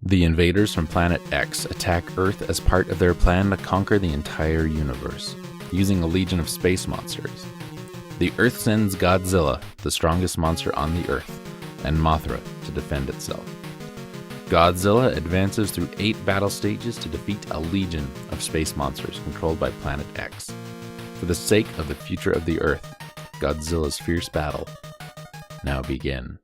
The invaders from Planet X attack Earth as part of their plan to conquer the entire universe, using a legion of space monsters. The Earth sends Godzilla, the strongest monster on the Earth, and Mothra to defend itself. Godzilla advances through 8 battle stages to defeat a legion of space monsters controlled by Planet X. For the sake of the future of the Earth, Godzilla's fierce battle now begin.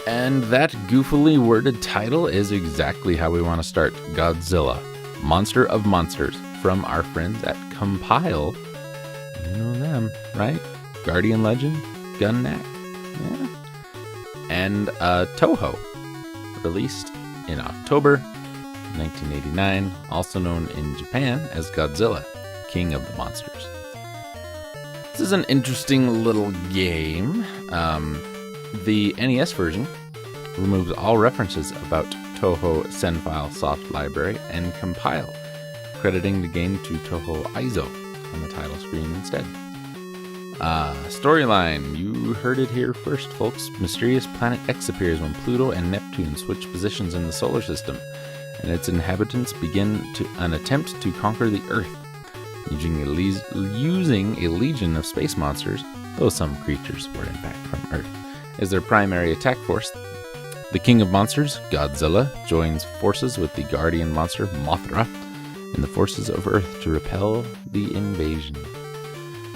And that goofily worded title is exactly how we want to start Godzilla, Monster of Monsters, from our friends at Compile. You know them, right? Guardian Legend, Gunnak, yeah. And Toho, released in October 1989, also known in Japan as Godzilla, King of the Monsters. This is an interesting little game. The NES version removes all references about Toho Senfile soft library and Compile, crediting the game to Toho Aizo on the title screen instead. Storyline, you heard it here first, folks. Mysterious Planet X appears when Pluto and Neptune switch positions in the solar system, and its inhabitants begin an attempt to conquer the Earth, using a legion of space monsters, though some creatures were in fact from Earth, as their primary attack force. The King of Monsters, Godzilla, joins forces with the guardian monster, Mothra, and the forces of Earth to repel the invasion.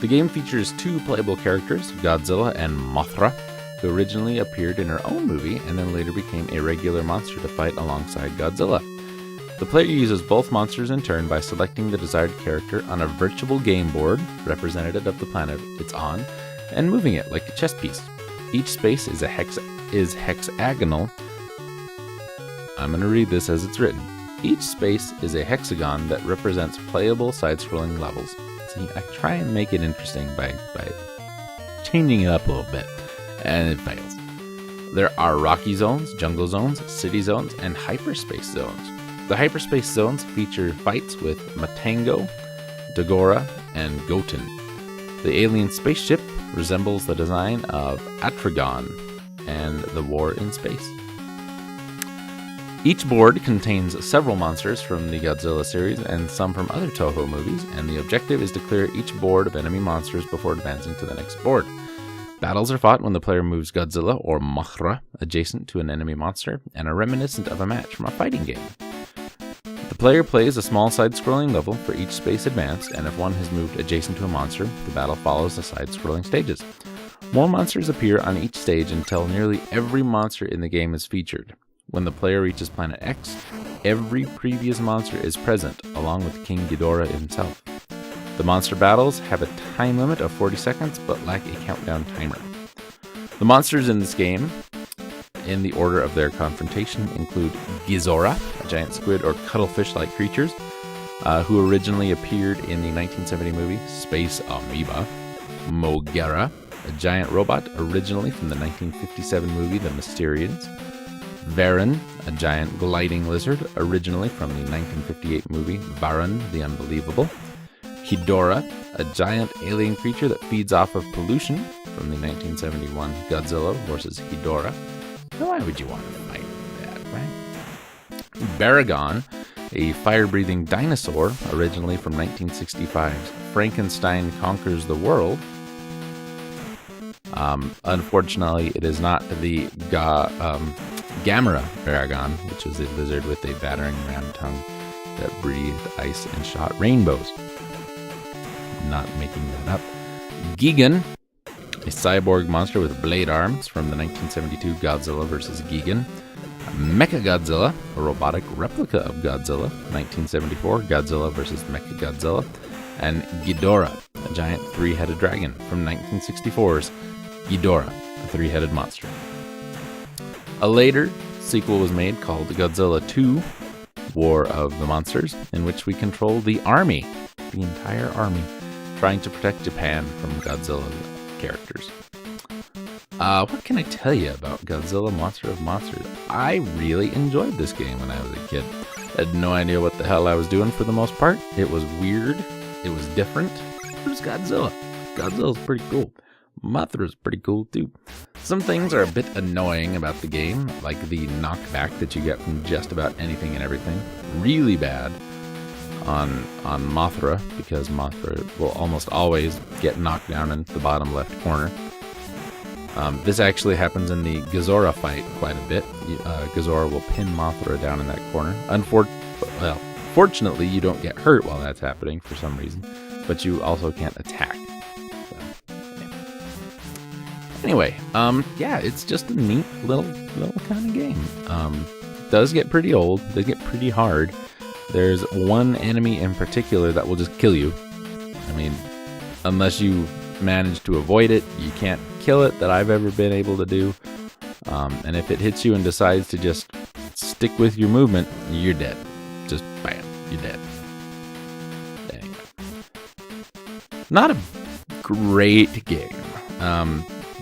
The game features 2 playable characters, Godzilla and Mothra, who originally appeared in her own movie and then later became a regular monster to fight alongside Godzilla. The player uses both monsters in turn by selecting the desired character on a virtual game board, representative of the planet it's on, and moving it like a chess piece. Each space is hexagonal. I'm going to read this as it's written. Each space is a hexagon that represents playable side-scrolling levels. See, I try and make it interesting by changing it up a little bit, and it fails. There are rocky zones, jungle zones, city zones, and hyperspace zones. The hyperspace zones feature fights with Matango, Dagora, and Goten. The alien spaceship resembles the design of Atragon and the War in Space. Each board contains several monsters from the Godzilla series and some from other Toho movies, and the objective is to clear each board of enemy monsters before advancing to the next board. Battles are fought when the player moves Godzilla or Mothra adjacent to an enemy monster and are reminiscent of a match from a fighting game. The player plays a small side-scrolling level for each space advanced, and if one has moved adjacent to a monster, the battle follows the side-scrolling stages. More monsters appear on each stage until nearly every monster in the game is featured. When the player reaches Planet X, every previous monster is present, along with King Ghidorah himself. The monster battles have a time limit of 40 seconds, but lack a countdown timer. The monsters in this game, in the order of their confrontation, include Gizora, a giant squid or cuttlefish-like creatures, who originally appeared in the 1970 movie Space Amoeba. Mogera, a giant robot originally from the 1957 movie The Mysterians. Varan, a giant gliding lizard originally from the 1958 movie Varan the Unbelievable. Ghidorah, a giant alien creature that feeds off of pollution from the 1971 Godzilla vs. Ghidorah. Why would you want to fight that, right? Baragon, a fire-breathing dinosaur originally from 1965's Frankenstein Conquers the World. Unfortunately, it is not the Gamera Baragon, which was a lizard with a battering ram tongue that breathed ice and shot rainbows. Not making that up. Gigan, a cyborg monster with blade arms from the 1972 Godzilla vs. Gigan. Mechagodzilla, a robotic replica of Godzilla, 1974 Godzilla vs. Mechagodzilla. And Ghidorah, a giant 3-headed dragon from 1964's Ghidorah, a 3-headed monster. A later sequel was made called Godzilla 2, War of the Monsters, in which we control the army, the entire army, trying to protect Japan from Godzilla characters. What can I tell you about Godzilla Monster of Monsters? I really enjoyed this game when I was a kid. I had no idea what the hell I was doing for the most part. It was weird. It was different. It was Godzilla. Godzilla's pretty cool. Mothra's pretty cool too. Some things are a bit annoying about the game, like the knockback that you get from just about anything and everything. Really bad on Mothra, because Mothra will almost always get knocked down in the bottom left corner. This actually happens in the Godzilla fight quite a bit. Godzilla will pin Mothra down in that corner. Fortunately, you don't get hurt while that's happening for some reason, but you also can't attack. So, yeah. Anyway, yeah, it's just a neat little kind of game. Does get pretty old. Does get pretty hard. There's one enemy in particular that will just kill you. I mean, unless you manage to avoid it, you can't kill it that I've ever been able to do. And if it hits you and decides to just stick with your movement, you're dead. Just bam, you're dead. Anyway. Not a great game.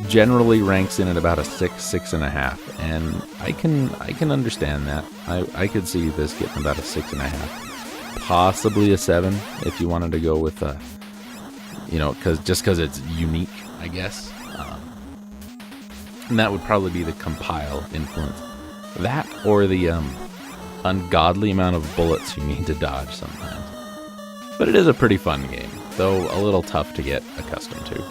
Generally ranks in at about a 6, 6.5, and I can understand that. I could see this getting about a 6.5, possibly a 7 if you wanted to go with a, because it's unique, I guess. And that would probably be the compile influence. That or the ungodly amount of bullets you need to dodge sometimes. But it is a pretty fun game, though a little tough to get accustomed to.